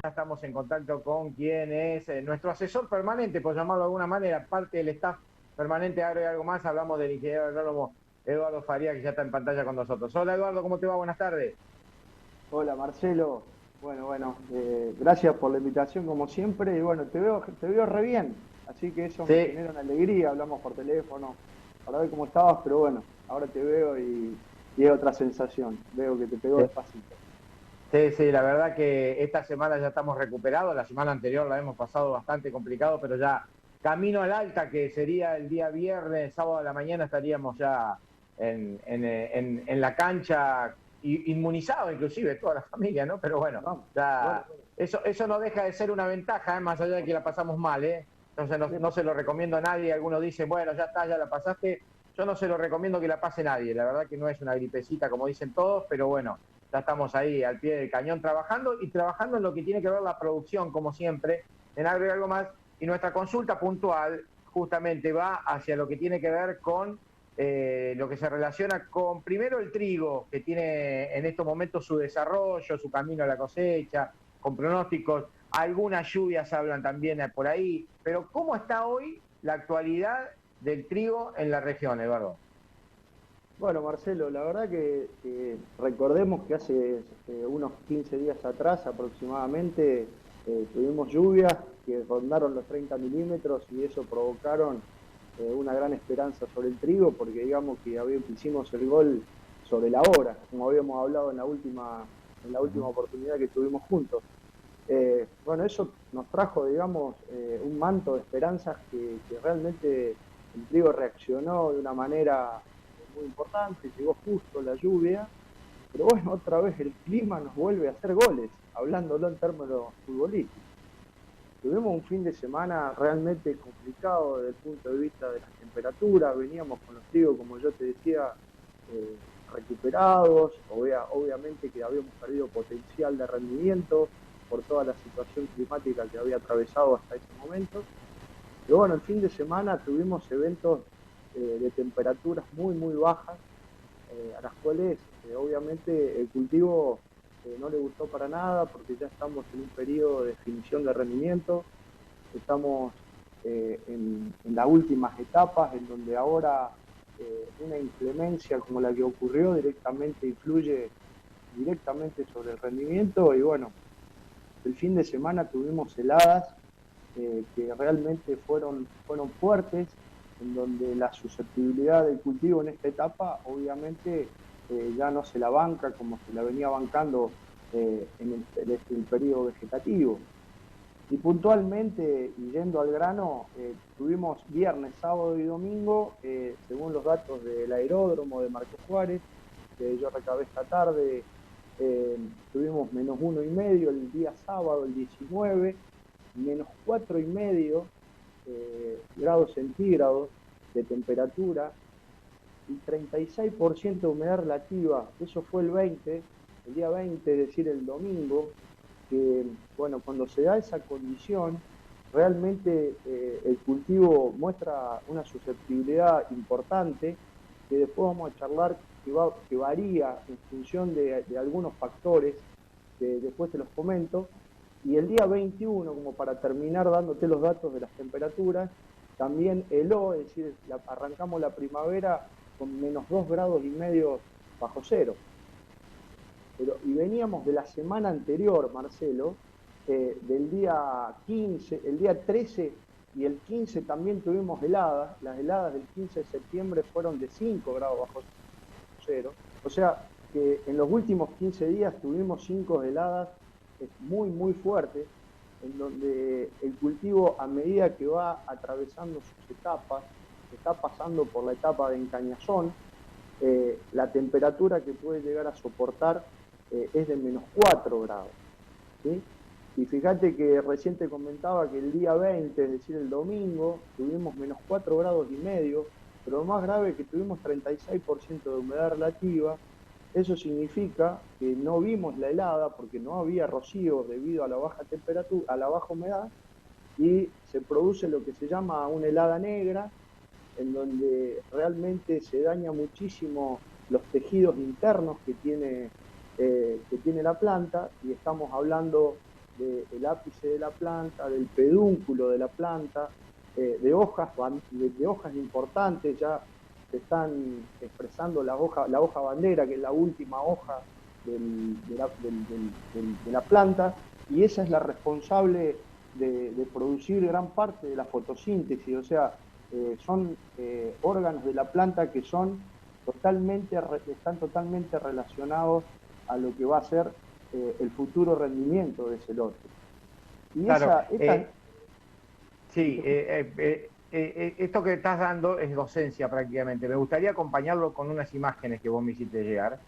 Ya estamos en contacto con quien es nuestro asesor permanente, por llamarlo de alguna manera, parte del staff permanente de Agro y Algo Más. Hablamos del ingeniero agrónomo Eduardo Faría, que ya está en pantalla con nosotros. Hola Eduardo, ¿cómo te va? Buenas tardes. Hola Marcelo, gracias por la invitación como siempre y bueno, te veo re bien, así que eso me Sí, genera una alegría, hablamos por teléfono para ver cómo estabas, pero bueno, ahora te veo y es otra sensación, veo que te pegó sí, despacito. sí, la verdad que esta semana ya estamos recuperados. La semana anterior la hemos pasado bastante complicado, pero ya camino al alta, que sería el día viernes, sábado de la mañana, estaríamos ya en la cancha, inmunizado inclusive toda la familia, ¿no? Pero bueno, Vamos, bueno, ya bueno. eso no deja de ser una ventaja, ¿eh? Más allá de que la pasamos mal, ¿eh? Entonces no se lo recomiendo a nadie. Algunos dicen, bueno, ya está, ya la pasaste. Yo no se lo recomiendo que la pase nadie. La verdad que no es una gripecita como dicen todos, pero bueno, ya estamos ahí al pie del cañón trabajando y trabajando en lo que tiene que ver la producción, como siempre, en Agro y Algo Más. Y nuestra consulta puntual justamente va hacia lo que tiene que ver con lo que se relaciona con, primero, el trigo, que tiene en estos momentos su desarrollo, su camino a la cosecha, con pronósticos. Algunas lluvias hablan también por ahí, pero ¿cómo está hoy la actualidad del trigo en la región, Eduardo? Bueno, Marcelo, la verdad que recordemos que hace unos 15 días atrás aproximadamente tuvimos lluvias que rondaron los 30 milímetros y eso provocaron una gran esperanza sobre el trigo porque digamos que hicimos el gol sobre la hora, como habíamos hablado en la última oportunidad que tuvimos juntos. Bueno, eso nos trajo, digamos, un manto de esperanzas que realmente el trigo reaccionó de una manera muy importante, llegó justo la lluvia, pero bueno, otra vez el clima nos vuelve a hacer goles, hablándolo en términos futbolísticos. Tuvimos un fin de semana realmente complicado desde el punto de vista de las temperaturas, veníamos con los trigos, como yo te decía, eh, recuperados, obviamente que habíamos perdido potencial de rendimiento por toda la situación climática que había atravesado hasta ese momento. Pero bueno, el fin de semana tuvimos eventos de temperaturas muy bajas, a las cuales obviamente el cultivo no le gustó para nada porque ya estamos en un periodo de definición de rendimiento, estamos en las últimas etapas en donde ahora una inclemencia como la que ocurrió directamente influye directamente sobre el rendimiento y bueno, el fin de semana tuvimos heladas que realmente fueron fuertes, en donde la susceptibilidad del cultivo en esta etapa obviamente ya no se la banca como se la venía bancando el periodo vegetativo. Y puntualmente, y yendo al grano, tuvimos viernes, sábado y domingo, según los datos del aeródromo de Marcos Juárez, que yo recabé esta tarde, eh, tuvimos -1,5 el día sábado, el 19, -4,5 grados centígrados de temperatura y 36% de humedad relativa. Eso fue el día 20, es decir, el domingo, que, bueno, cuando se da esa condición, realmente el cultivo muestra una susceptibilidad importante, que después vamos a charlar, que varía en función de algunos factores, que después te los comento. Y el día 21, como para terminar dándote los datos de las temperaturas, también heló, es decir, arrancamos la primavera con -2,5 grados bajo cero. Y veníamos de la semana anterior, Marcelo, del día 15, el día 13 y el 15 también tuvimos heladas. Las heladas del 15 de septiembre fueron de 5 grados bajo cero. O sea que en los últimos 15 días tuvimos 5 heladas muy fuertes, en donde el cultivo, a medida que va atravesando sus etapas, está pasando por la etapa de encañazón, la temperatura que puede llegar a soportar es de -4 grados. ¿Sí? Y fíjate que recién te comentaba que el día 20, es decir, el domingo, tuvimos -4,5 grados, pero lo más grave es que tuvimos 36% de humedad relativa. Eso significa que no vimos la helada porque no había rocío debido a la baja temperatura, a la baja humedad, y se produce lo que se llama una helada negra, en donde realmente se daña muchísimo los tejidos internos que tiene la planta, y estamos hablando del ápice de la planta, del pedúnculo de la planta, de hojas importantes. Ya se están expresando la hoja bandera, que es la última hoja de la planta, y esa es la responsable de producir gran parte de la fotosíntesis. O sea, son órganos de la planta que están totalmente relacionados a lo que va a ser el futuro rendimiento de ese lote. Y Claro, esta sí, esto que estás dando es docencia prácticamente. Me gustaría acompañarlo con unas imágenes que vos me hiciste llegar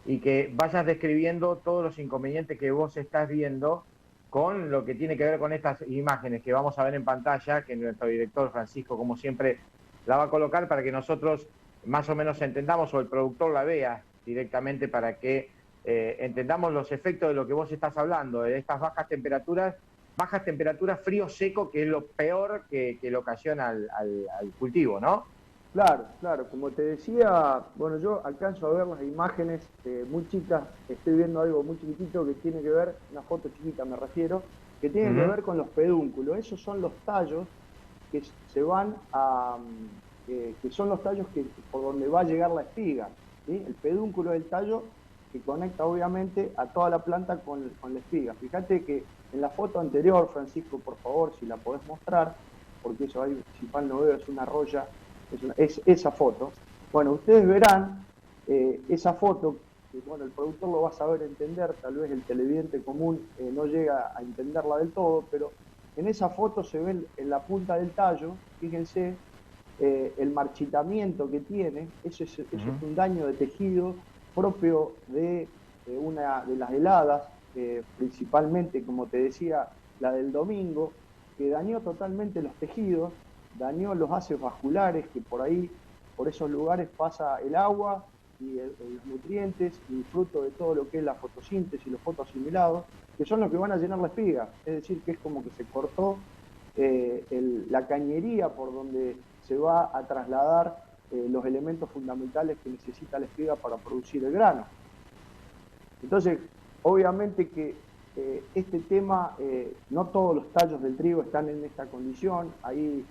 y que vayas describiendo todos los inconvenientes que vos estás viendo con lo que tiene que ver con estas imágenes que vamos a ver en pantalla, que nuestro director Francisco, como siempre, la va a colocar para que nosotros más o menos entendamos o el productor la vea directamente para que entendamos los efectos de lo que vos estás hablando, de estas bajas temperaturas, frío seco, que es lo peor que le ocasiona al cultivo, ¿no? Claro, claro, como te decía, bueno, yo alcanzo a ver las imágenes muy chicas, estoy viendo algo muy chiquitito que tiene que ver, una foto chiquita me refiero, que tiene que ver con los pedúnculos. Esos son los tallos que se van a, que son los tallos por donde va a llegar la espiga, ¿sí? El pedúnculo del tallo que conecta obviamente a toda la planta con la espiga. Fíjate que en la foto anterior, Francisco, por favor, si la podés mostrar, porque eso ahí, si mal no veo, es una roya, es esa foto. Bueno, ustedes verán esa foto, que bueno, el productor lo va a saber entender, tal vez el televidente común no llega a entenderla del todo, pero en esa foto se ve en la punta del tallo, fíjense, el marchitamiento que tiene. Eso es un daño de tejido propio de una de las heladas, principalmente, como te decía, la del domingo, que dañó totalmente los tejidos, dañó los haces vasculares, que por ahí, por esos lugares pasa el agua y los nutrientes, y fruto de todo lo que es la fotosíntesis y los fotoasimilados, que son los que van a llenar la espiga. Es decir, que es como que se cortó la cañería por donde se va a trasladar los elementos fundamentales que necesita la espiga para producir el grano. Entonces, obviamente que este tema, no todos los tallos del trigo están en esta condición. Ahí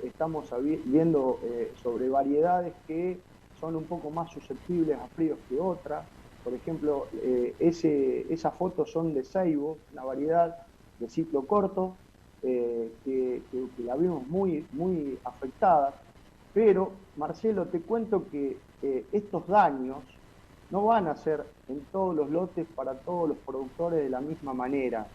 estamos viendo sobre variedades que son un poco más susceptibles a fríos que otras. Por ejemplo, esas fotos son de ceibo, una variedad de ciclo corto, que la vimos muy afectada. Pero, Marcelo, te cuento que estos daños no van a ser en todos los lotes para todos los productores de la misma manera.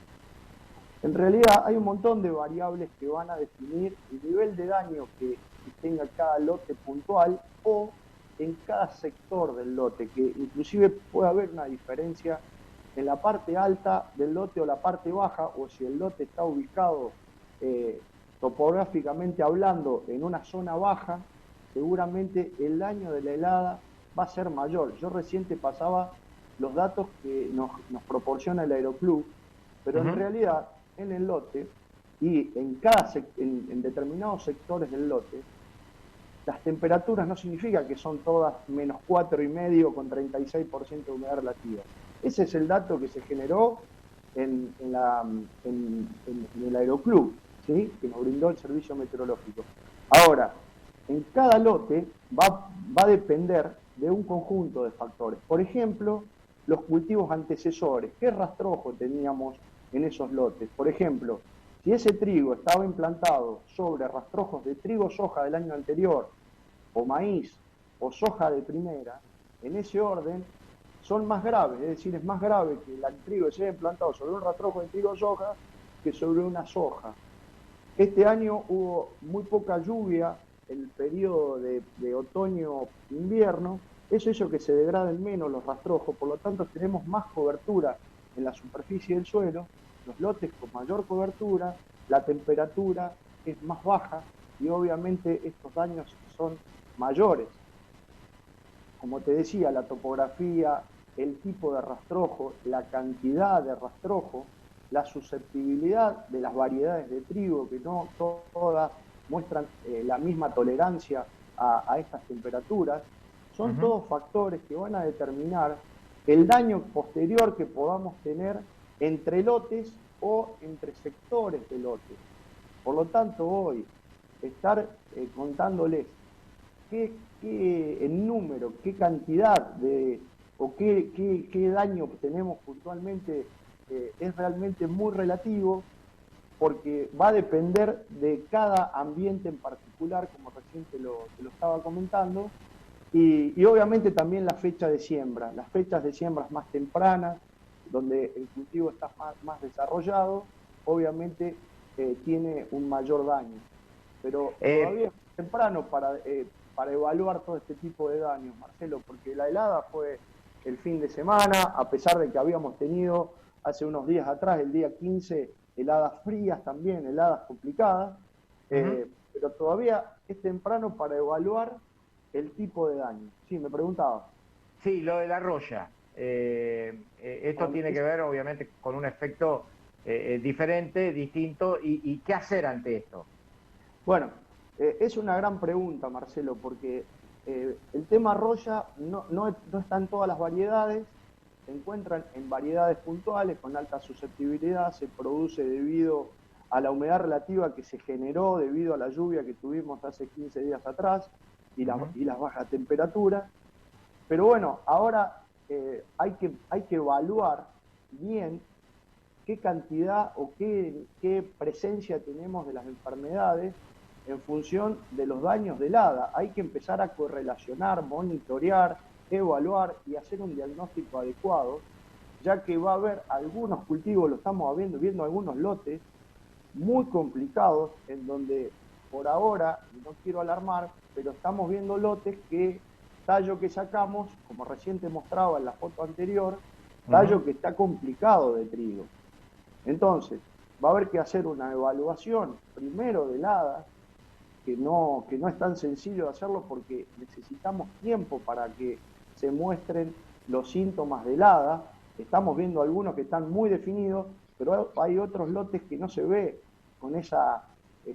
En realidad hay un montón de variables que van a definir el nivel de daño que tenga cada lote puntual o en cada sector del lote, que inclusive puede haber una diferencia en la parte alta del lote o la parte baja, o si el lote está ubicado topográficamente hablando en una zona baja, seguramente el daño de la helada va a ser mayor. Yo recién te pasaba los datos que nos proporciona el Aeroclub, pero en realidad en el lote y en determinados sectores del lote, las temperaturas no significa que son todas menos 4,5 con 36% de humedad relativa. Ese es el dato que se generó en el Aeroclub, ¿sí? Que nos brindó el servicio meteorológico. Ahora, en cada lote va a depender de un conjunto de factores. Por ejemplo, los cultivos antecesores. ¿Qué rastrojo teníamos en esos lotes? Por ejemplo, si ese trigo estaba implantado sobre rastrojos de trigo soja del año anterior, o maíz, o soja de primera, en ese orden son más graves. Es decir, es más grave que el trigo se haya implantado sobre un rastrojo de trigo soja que sobre una soja. Este año hubo muy poca lluvia en el periodo de otoño-invierno. Eso hizo que se degraden menos los rastrojos, por lo tanto tenemos más cobertura en la superficie del suelo, los lotes con mayor cobertura, la temperatura es más baja y obviamente estos daños son mayores. Como te decía, la topografía, el tipo de rastrojo, la cantidad de rastrojo, la susceptibilidad de las variedades de trigo, que no todas muestran la misma tolerancia a estas temperaturas, son todos factores que van a determinar el daño posterior que podamos tener entre lotes o entre sectores de lotes. Por lo tanto, hoy estar contándoles en número, qué cantidad o qué daño tenemos puntualmente es realmente muy relativo, porque va a depender de cada ambiente en particular, como recién te lo estaba comentando, y obviamente también la fecha de siembra, las fechas de siembras más tempranas, donde el cultivo está más desarrollado, obviamente tiene un mayor daño. Pero todavía es temprano para evaluar todo este tipo de daños, Marcelo, porque la helada fue el fin de semana, a pesar de que habíamos tenido hace unos días atrás, el día 15, heladas frías también, heladas complicadas, pero todavía es temprano para evaluar el tipo de daño. Sí, me preguntaba. Sí, lo de la roya. Esto tiene que ver, obviamente, con un efecto diferente, distinto, y qué hacer ante esto. Bueno, es una gran pregunta, Marcelo, porque el tema roya no está en todas las variedades, se encuentran en variedades puntuales con alta susceptibilidad, se produce debido a la humedad relativa que se generó debido a la lluvia que tuvimos hace 15 días atrás y las bajas temperaturas. Pero bueno, ahora hay que evaluar bien qué cantidad o qué presencia tenemos de las enfermedades en función de los daños de helada. Hay que empezar a correlacionar, monitorear, evaluar y hacer un diagnóstico adecuado, ya que va a haber algunos cultivos, lo estamos viendo algunos lotes muy complicados, en donde por ahora, no quiero alarmar, pero estamos viendo lotes que tallo que sacamos, como recién te mostraba en la foto anterior, tallo que está complicado de trigo. Entonces, va a haber que hacer una evaluación primero de heladas, que no es tan sencillo de hacerlo porque necesitamos tiempo para que se muestren los síntomas de helada. Estamos viendo algunos que están muy definidos, pero hay otros lotes que no se ve con esa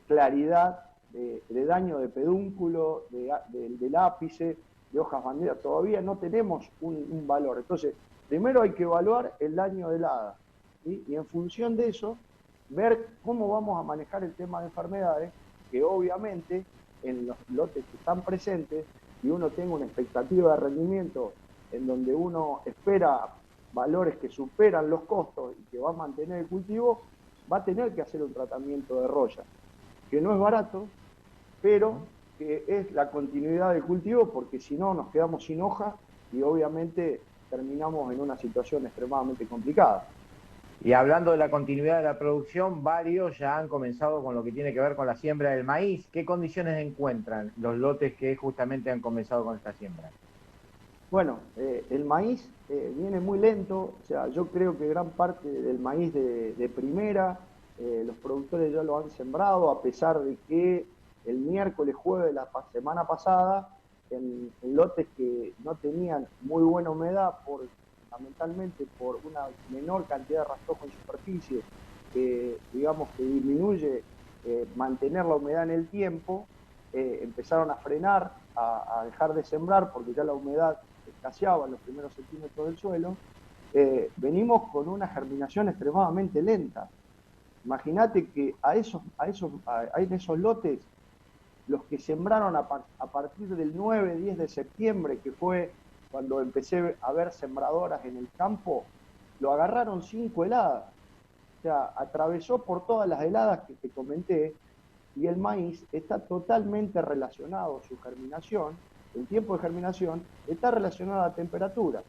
claridad de daño de pedúnculo, del ápice, de hojas banderas. Todavía no tenemos un valor. Entonces, primero hay que evaluar el daño de helada, ¿sí? Y en función de eso, ver cómo vamos a manejar el tema de enfermedades, que obviamente en los lotes que están presentes, y uno tenga una expectativa de rendimiento en donde uno espera valores que superan los costos y que va a mantener el cultivo, va a tener que hacer un tratamiento de roya, que no es barato, pero que es la continuidad del cultivo, porque si no nos quedamos sin hoja y obviamente terminamos en una situación extremadamente complicada. Y hablando de la continuidad de la producción, varios ya han comenzado con lo que tiene que ver con la siembra del maíz. ¿Qué condiciones encuentran los lotes que justamente han comenzado con esta siembra? Bueno, el maíz viene muy lento, o sea, yo creo que gran parte del maíz de primera, los productores ya lo han sembrado, a pesar de que el miércoles, jueves de la semana pasada, en lotes que no tenían muy buena humedad, fundamentalmente por una menor cantidad de rastrojo en superficie, que digamos que disminuye mantener la humedad en el tiempo, empezaron a frenar, a dejar de sembrar, porque ya la humedad escaseaba en los primeros centímetros del suelo. Venimos con una germinación extremadamente lenta. Imagínate que en esos lotes, los que sembraron a partir del 9-10 de septiembre, que fue cuando empecé a ver sembradoras en el campo, lo agarraron 5 heladas. O sea, atravesó por todas las heladas que te comenté, y el maíz está totalmente relacionado, su germinación, el tiempo de germinación, está relacionado a la temperatura.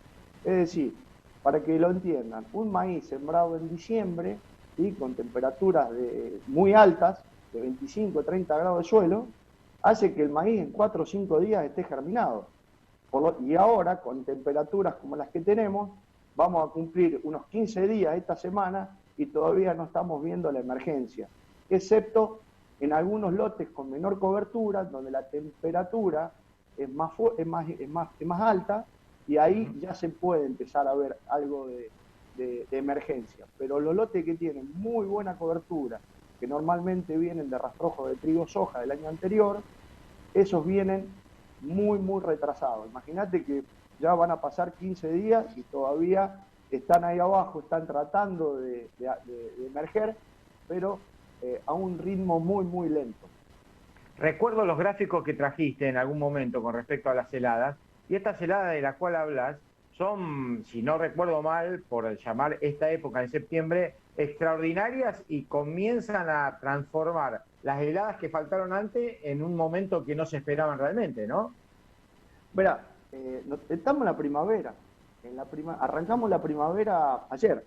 Es decir, para que lo entiendan, un maíz sembrado en diciembre, ¿sí?, con temperaturas muy altas, de 25-30 grados de suelo, hace que el maíz en 4 o 5 días esté germinado. Y ahora, con temperaturas como las que tenemos, vamos a cumplir unos 15 días esta semana y todavía no estamos viendo la emergencia, excepto en algunos lotes con menor cobertura, donde la temperatura es más alta, y ahí ya se puede empezar a ver algo de emergencia. Pero los lotes que tienen muy buena cobertura, que normalmente vienen de rastrojo de trigo soja del año anterior, esos vienen muy retrasados. Imagínate que ya van a pasar 15 días y todavía están ahí abajo, están tratando de emerger, pero a un ritmo muy, muy lento. Recuerdo los gráficos que trajiste en algún momento con respecto a las heladas, y estas heladas de las cuales hablas son, si no recuerdo mal, por llamar esta época en septiembre, extraordinarias y comienzan a transformar las heladas que faltaron antes en un momento que no se esperaban realmente, ¿no? Mira, estamos en la primavera, arrancamos la primavera ayer.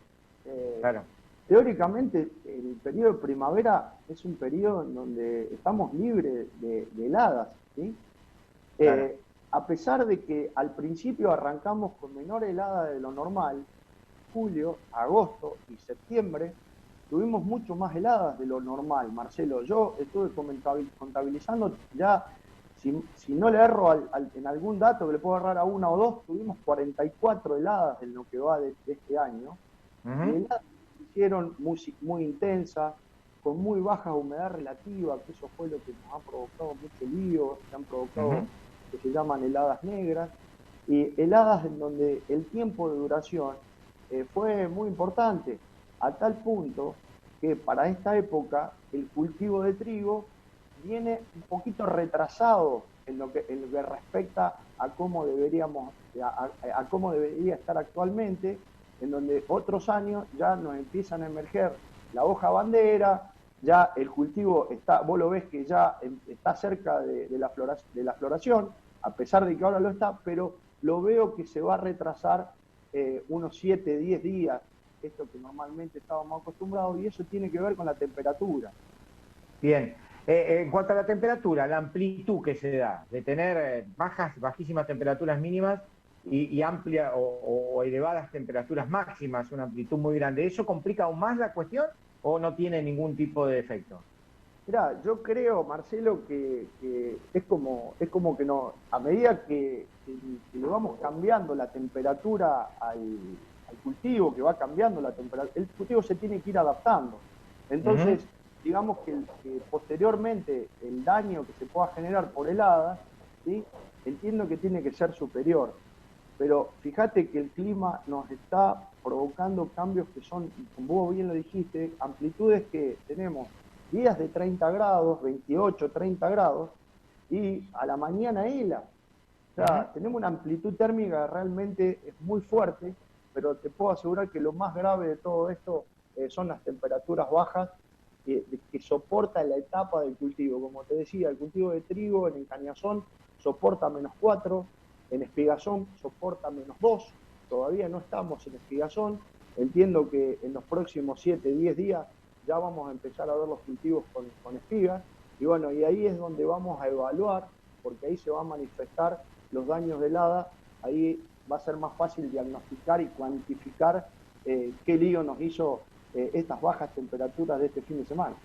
Claro, Teóricamente, el periodo de primavera es un periodo en donde estamos libres de heladas, ¿sí? claro. A pesar de que al principio arrancamos con menor helada de lo normal, julio, agosto y septiembre tuvimos mucho más heladas de lo normal, Marcelo. Yo estuve contabilizando ya, si no le erro en algún dato que le puedo agarrar a una o dos, tuvimos 44 heladas en lo que va de este año. Y heladas que hicieron muy intensas, con muy baja humedad relativa, que eso fue lo que nos ha provocado mucho lío, que han provocado que se llaman heladas negras, y heladas en donde el tiempo de duración fue muy importante, a tal punto que para esta época el cultivo de trigo viene un poquito retrasado en lo que respecta a cómo a cómo debería estar actualmente, en donde otros años ya nos empiezan a emerger la hoja bandera, ya el cultivo está, vos lo ves que ya está cerca de la floración, a pesar de que ahora lo está, pero lo veo que se va a retrasar unos 7, 10 días, esto que normalmente estábamos acostumbrados, y eso tiene que ver con la temperatura. Bien. En cuanto a la temperatura, la amplitud que se da de tener bajísimas temperaturas mínimas y amplia o elevadas temperaturas máximas, una amplitud muy grande, ¿eso complica aún más la cuestión o no tiene ningún tipo de efecto? Mirá, yo creo, Marcelo, que es como que no, a medida que le vamos cambiando la temperatura al cultivo, que va cambiando la temperatura, el cultivo se tiene que ir adaptando. Entonces, digamos que posteriormente el daño que se pueda generar por heladas, ¿sí? Entiendo que tiene que ser superior. Pero fíjate que el clima nos está provocando cambios que son, como vos bien lo dijiste, amplitudes que tenemos días de 30 grados, 28, 30 grados, y a la mañana hela. O sea, tenemos una amplitud térmica que realmente es muy fuerte, pero te puedo asegurar que lo más grave de todo esto son las temperaturas bajas que soporta la etapa del cultivo. Como te decía, el cultivo de trigo en encañazón soporta -4, en espigazón soporta -2, todavía no estamos en espigazón, entiendo que en los próximos 7, 10 días ya vamos a empezar a ver los cultivos con espigas, y bueno, y ahí es donde vamos a evaluar, porque ahí se va a manifestar los daños de helada, ahí va a ser más fácil diagnosticar y cuantificar qué lío nos hizo estas bajas temperaturas de este fin de semana.